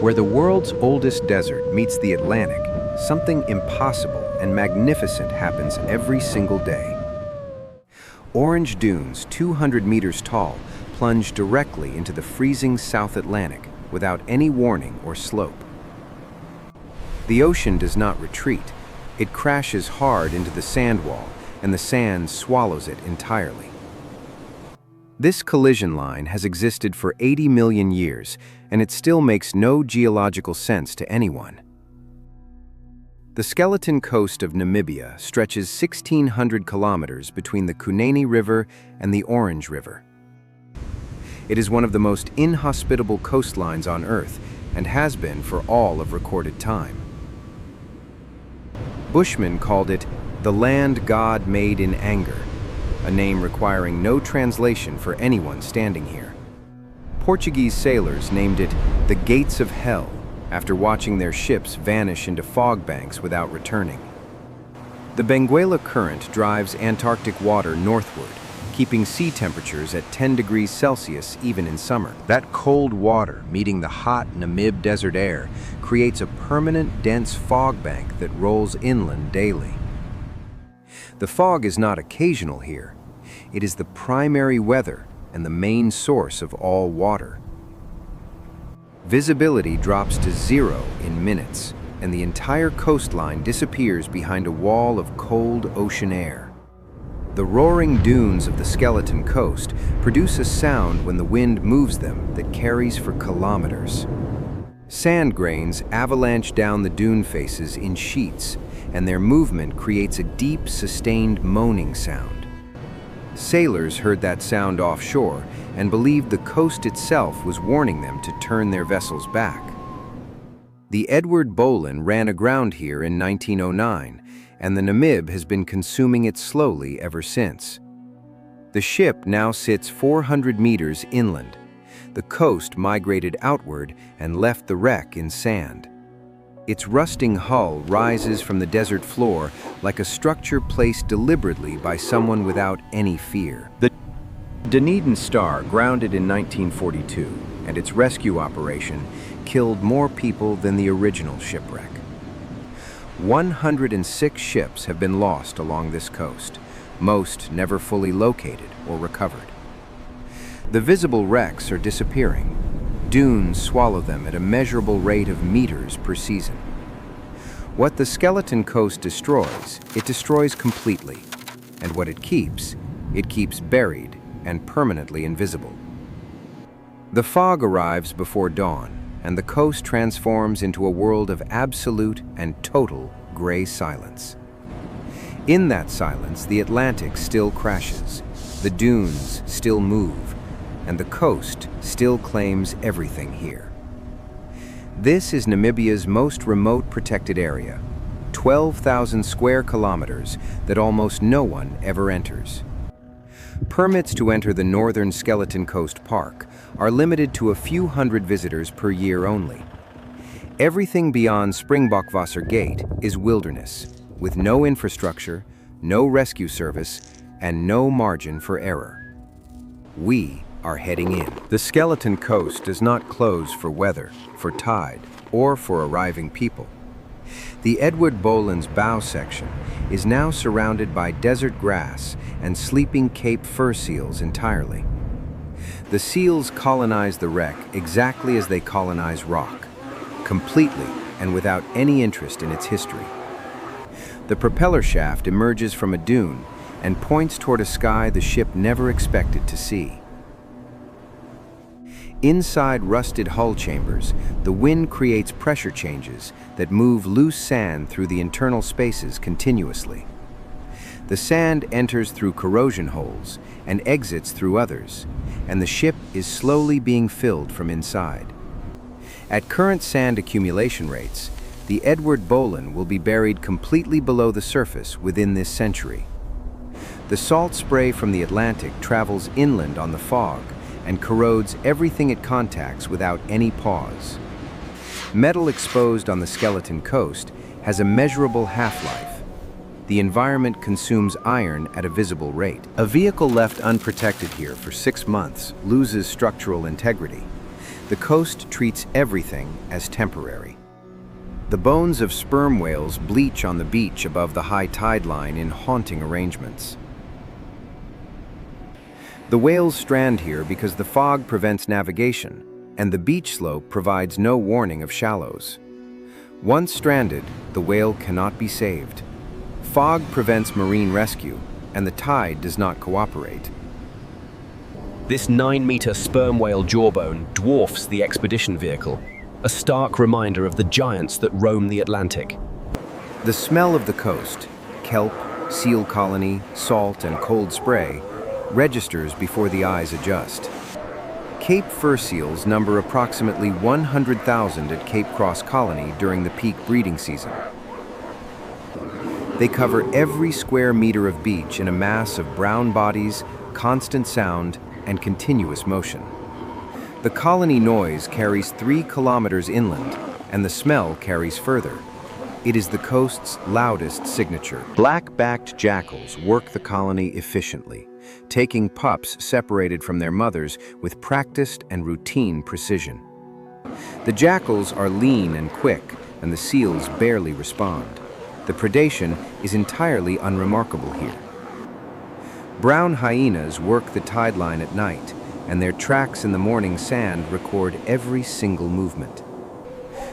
Where the world's oldest desert meets the Atlantic, something impossible and magnificent happens every single day. Orange dunes, 200 meters tall, plunge directly into the freezing South Atlantic without any warning or slope. The ocean does not retreat. It crashes hard into the sand wall, and the sand swallows it entirely. This collision line has existed for 80 million years, and it still makes no geological sense to anyone. The Skeleton Coast of Namibia stretches 1,600 kilometers between the Kunene River and the Orange River. It is one of the most inhospitable coastlines on Earth and has been for all of recorded time. Bushmen called it the land God made in anger, a name requiring no translation for anyone standing here. Portuguese sailors named it the Gates of Hell after watching their ships vanish into fog banks without returning. The Benguela current drives Antarctic water northward, keeping sea temperatures at 10 degrees Celsius even in summer. That cold water meeting the hot Namib desert air creates a permanent dense fog bank that rolls inland daily. The fog is not occasional here. It is the primary weather and the main source of all water. Visibility drops to 0 in minutes, and the entire coastline disappears behind a wall of cold ocean air. The roaring dunes of the Skeleton Coast produce a sound when the wind moves them that carries for kilometers. Sand grains avalanche down the dune faces in sheets, and their movement creates a deep, sustained moaning sound. Sailors heard that sound offshore and believed the coast itself was warning them to turn their vessels back. The Edward Bolen ran aground here in 1909, and the Namib has been consuming it slowly ever since. The ship now sits 400 meters inland. The coast migrated outward and left the wreck in sand. Its rusting hull rises from the desert floor like a structure placed deliberately by someone without any fear. The Dunedin Star grounded in 1942, and its rescue operation killed more people than the original shipwreck. 106 ships have been lost along this coast, most never fully located or recovered. The visible wrecks are disappearing. Dunes swallow them at a measurable rate of meters per season. What the Skeleton Coast destroys, it destroys completely. And what it keeps buried and permanently invisible. The fog arrives before dawn, and the coast transforms into a world of absolute and total gray silence. In that silence, the Atlantic still crashes, the dunes still move, and the coast still claims everything here. This is Namibia's most remote protected area, 12,000 square kilometers that almost no one ever enters. Permits to enter the northern Skeleton Coast Park are limited to a few hundred visitors per year only. Everything beyond Springbokvasser Gate is wilderness, with no infrastructure, no rescue service, and no margin for error. We are heading in. The Skeleton Coast does not close for weather, for tide, or for arriving people. The Edward Bolen's bow section is now surrounded by desert grass and sleeping Cape fur seals entirely. The seals colonize the wreck exactly as they colonize rock, completely and without any interest in its history. The propeller shaft emerges from a dune and points toward a sky the ship never expected to see. Inside rusted hull chambers, the wind creates pressure changes that move loose sand through the internal spaces continuously. The sand enters through corrosion holes and exits through others, and the ship is slowly being filled from inside. At current sand accumulation rates, the Edward Bolen will be buried completely below the surface within this century. The salt spray from the Atlantic travels inland on the fog and corrodes everything it contacts without any pause. Metal exposed on the Skeleton Coast has a measurable half-life. The environment consumes iron at a visible rate. A vehicle left unprotected here for 6 months loses structural integrity. The coast treats everything as temporary. The bones of sperm whales bleach on the beach above the high tide line in haunting arrangements. The whales strand here because the fog prevents navigation, and the beach slope provides no warning of shallows. Once stranded, the whale cannot be saved. Fog prevents marine rescue, and the tide does not cooperate. This 9-meter sperm whale jawbone dwarfs the expedition vehicle, a stark reminder of the giants that roam the Atlantic. The smell of the coast, kelp, seal colony, salt, and cold spray, registers before the eyes adjust. Cape fur seals number approximately 100,000 at Cape Cross Colony during the peak breeding season. They cover every square meter of beach in a mass of brown bodies, constant sound, and continuous motion. The colony noise carries 3 kilometers inland, and the smell carries further. It is the coast's loudest signature. Black-backed jackals work the colony efficiently, taking pups separated from their mothers with practiced and routine precision. The jackals are lean and quick, and the seals barely respond. The predation is entirely unremarkable here. Brown hyenas work the tide line at night, and their tracks in the morning sand record every single movement.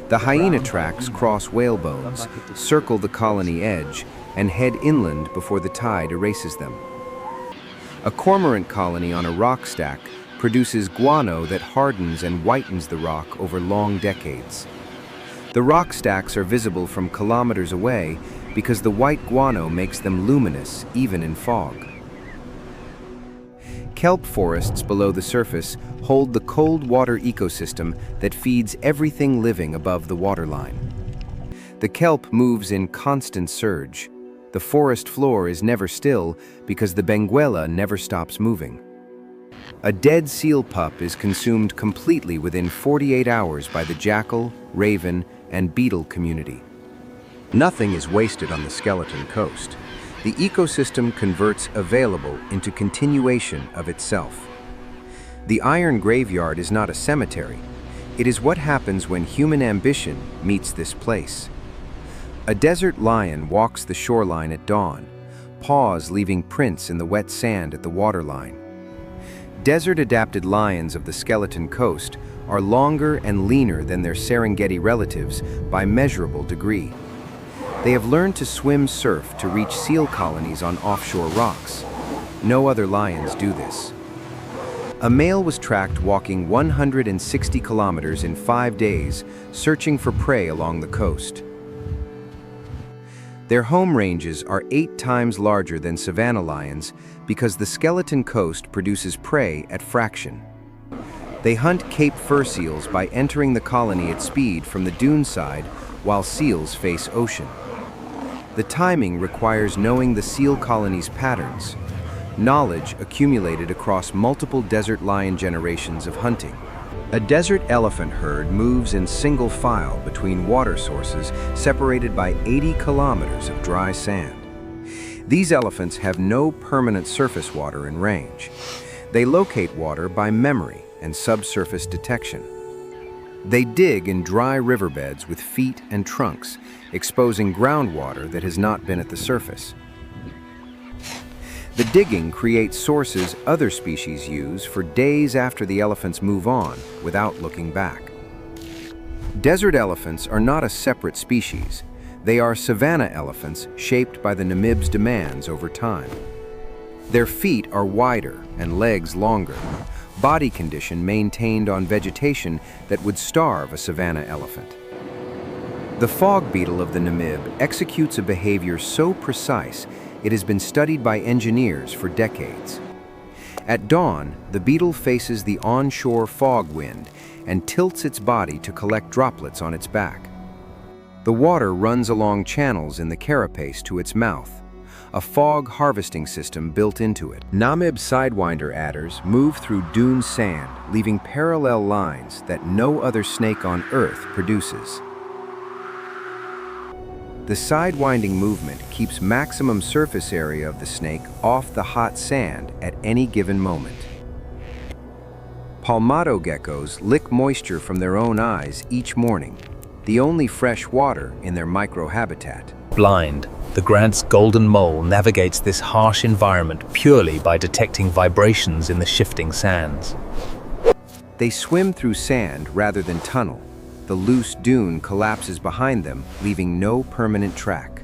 The hyena tracks cross whalebones, circle the colony edge, and head inland before the tide erases them. A cormorant colony on a rock stack produces guano that hardens and whitens the rock over long decades. The rock stacks are visible from kilometers away because the white guano makes them luminous even in fog. Kelp forests below the surface hold the cold water ecosystem that feeds everything living above the waterline. The kelp moves in constant surge. The forest floor is never still because the Benguela never stops moving. A dead seal pup is consumed completely within 48 hours by the jackal, raven, and beetle community. Nothing is wasted on the Skeleton Coast. The ecosystem converts available into continuation of itself. The Iron Graveyard is not a cemetery. It is what happens when human ambition meets this place. A desert lion walks the shoreline at dawn, paws leaving prints in the wet sand at the waterline. Desert-adapted lions of the Skeleton Coast are longer and leaner than their Serengeti relatives by measurable degree. They have learned to swim surf to reach seal colonies on offshore rocks. No other lions do this. A male was tracked walking 160 kilometers in 5 days, searching for prey along the coast. Their home ranges are 8 times larger than savanna lions because the Skeleton Coast produces prey at fraction. They hunt Cape fur seals by entering the colony at speed from the dune side while seals face ocean. The timing requires knowing the seal colony's patterns, knowledge accumulated across multiple desert lion generations of hunting. A desert elephant herd moves in single file between water sources separated by 80 kilometers of dry sand. These elephants have no permanent surface water in range. They locate water by memory and subsurface detection. They dig in dry riverbeds with feet and trunks, exposing groundwater that has not been at the surface. The digging creates sources other species use for days after the elephants move on without looking back. Desert elephants are not a separate species. They are savanna elephants shaped by the Namib's demands over time. Their feet are wider and legs longer, body condition maintained on vegetation that would starve a savanna elephant. The fog beetle of the Namib executes a behavior so precise it has been studied by engineers for decades. At dawn, the beetle faces the onshore fog wind and tilts its body to collect droplets on its back. The water runs along channels in the carapace to its mouth, a fog harvesting system built into it. Namib sidewinder adders move through dune sand, leaving parallel lines that no other snake on Earth produces. The sidewinding movement keeps maximum surface area of the snake off the hot sand at any given moment. Palmetto geckos lick moisture from their own eyes each morning, the only fresh water in their microhabitat. Blind, the Grant's golden mole navigates this harsh environment purely by detecting vibrations in the shifting sands. They swim through sand rather than tunnel. The loose dune collapses behind them, leaving no permanent track.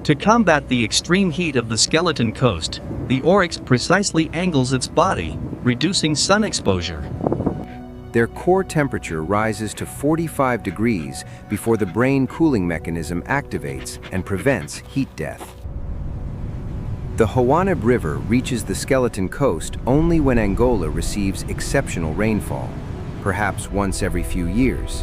To combat the extreme heat of the Skeleton Coast, the oryx precisely angles its body, reducing sun exposure. Their core temperature rises to 45 degrees before the brain cooling mechanism activates and prevents heat death. The Namib River reaches the Skeleton Coast only when Angola receives exceptional rainfall, perhaps once every few years.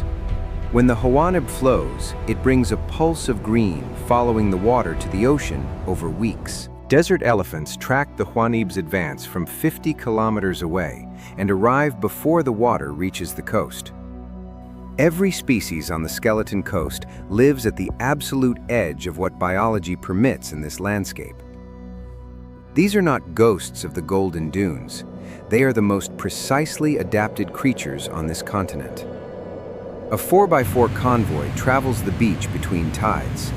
When the Namib flows, it brings a pulse of green following the water to the ocean over weeks. Desert elephants track the Namib's advance from 50 kilometers away and arrive before the water reaches the coast. Every species on the Skeleton Coast lives at the absolute edge of what biology permits in this landscape. These are not ghosts of the Golden Dunes. They are the most precisely adapted creatures on this continent. A 4x4 convoy travels the beach between tides.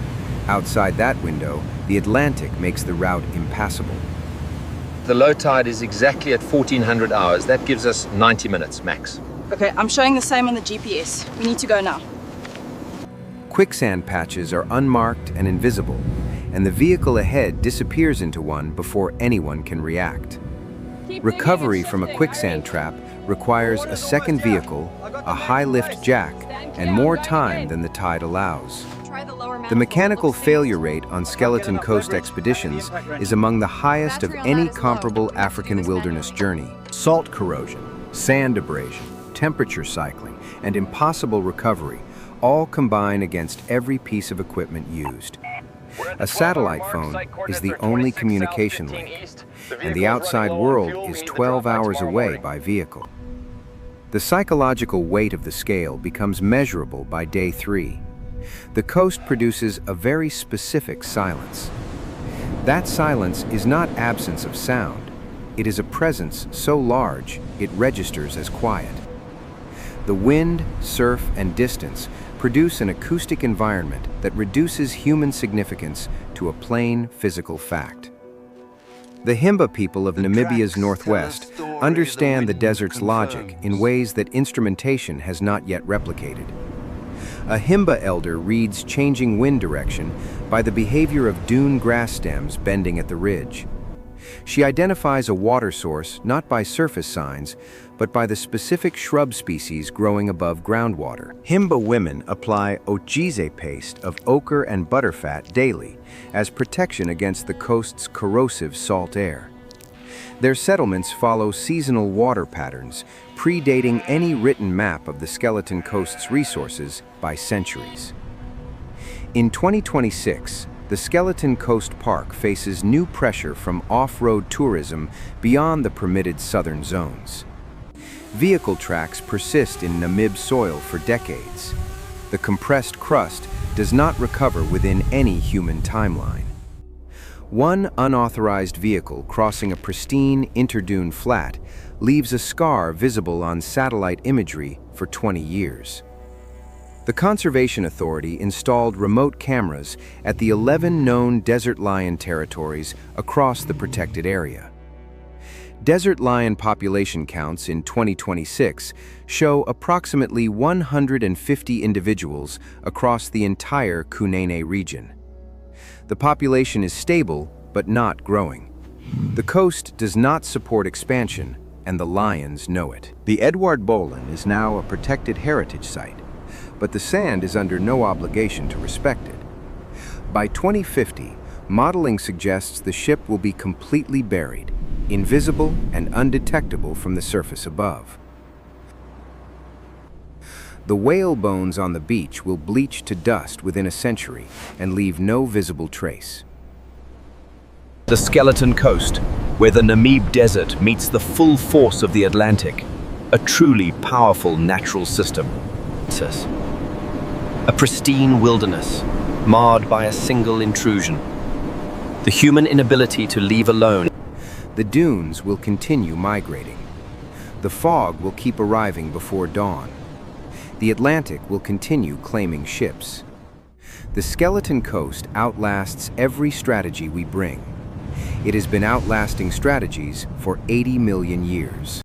Outside that window, the Atlantic makes the route impassable. The low tide is exactly at 1400 hours. That gives us 90 minutes max. Okay, I'm showing the same on the GPS. We need to go now. Quicksand patches are unmarked and invisible, and the vehicle ahead disappears into one before anyone can react. Recovery from a quicksand trap requires a second vehicle, a high-lift jack, and more time than the tide allows. The mechanical failure rate on Skeleton Coast expeditions is among the highest of any comparable African wilderness journey. Salt corrosion, sand abrasion, temperature cycling, and impossible recovery all combine against every piece of equipment used. A satellite phone is the only communication link, and the outside world is 12 hours away by vehicle. The psychological weight of the scale becomes measurable by day 3. The coast produces a very specific silence. That silence is not absence of sound. It is a presence so large it registers as quiet. The wind, surf, and distance produce an acoustic environment that reduces human significance to a plain physical fact. The Himba people of Namibia's northwest understand the desert's logic in ways that instrumentation has not yet replicated. A Himba elder reads changing wind direction by the behavior of dune grass stems bending at the ridge. She identifies a water source not by surface signs, but by the specific shrub species growing above groundwater. Himba women apply ogize paste of ochre and butterfat daily as protection against the coast's corrosive salt air. Their settlements follow seasonal water patterns, predating any written map of the Skeleton Coast's resources by centuries. In 2026, the Skeleton Coast Park faces new pressure from off-road tourism beyond the permitted southern zones. Vehicle tracks persist in Namib soil for decades. The compressed crust does not recover within any human timeline. One unauthorized vehicle crossing a pristine interdune flat leaves a scar visible on satellite imagery for 20 years. The Conservation Authority installed remote cameras at the 11 known desert lion territories across the protected area. Desert lion population counts in 2026 show approximately 150 individuals across the entire Kunene region. The population is stable, but not growing. The coast does not support expansion, and the lions know it. The Edward Bolen is now a protected heritage site, but the sand is under no obligation to respect it. By 2050, modeling suggests the ship will be completely buried, invisible and undetectable from the surface above. The whale bones on the beach will bleach to dust within a century and leave no visible trace. The Skeleton Coast, where the Namib Desert meets the full force of the Atlantic, a truly powerful natural system. A pristine wilderness, marred by a single intrusion. The human inability to leave alone. The dunes will continue migrating. The fog will keep arriving before dawn. The Atlantic will continue claiming ships. The Skeleton Coast outlasts every strategy we bring. It has been outlasting strategies for 80 million years.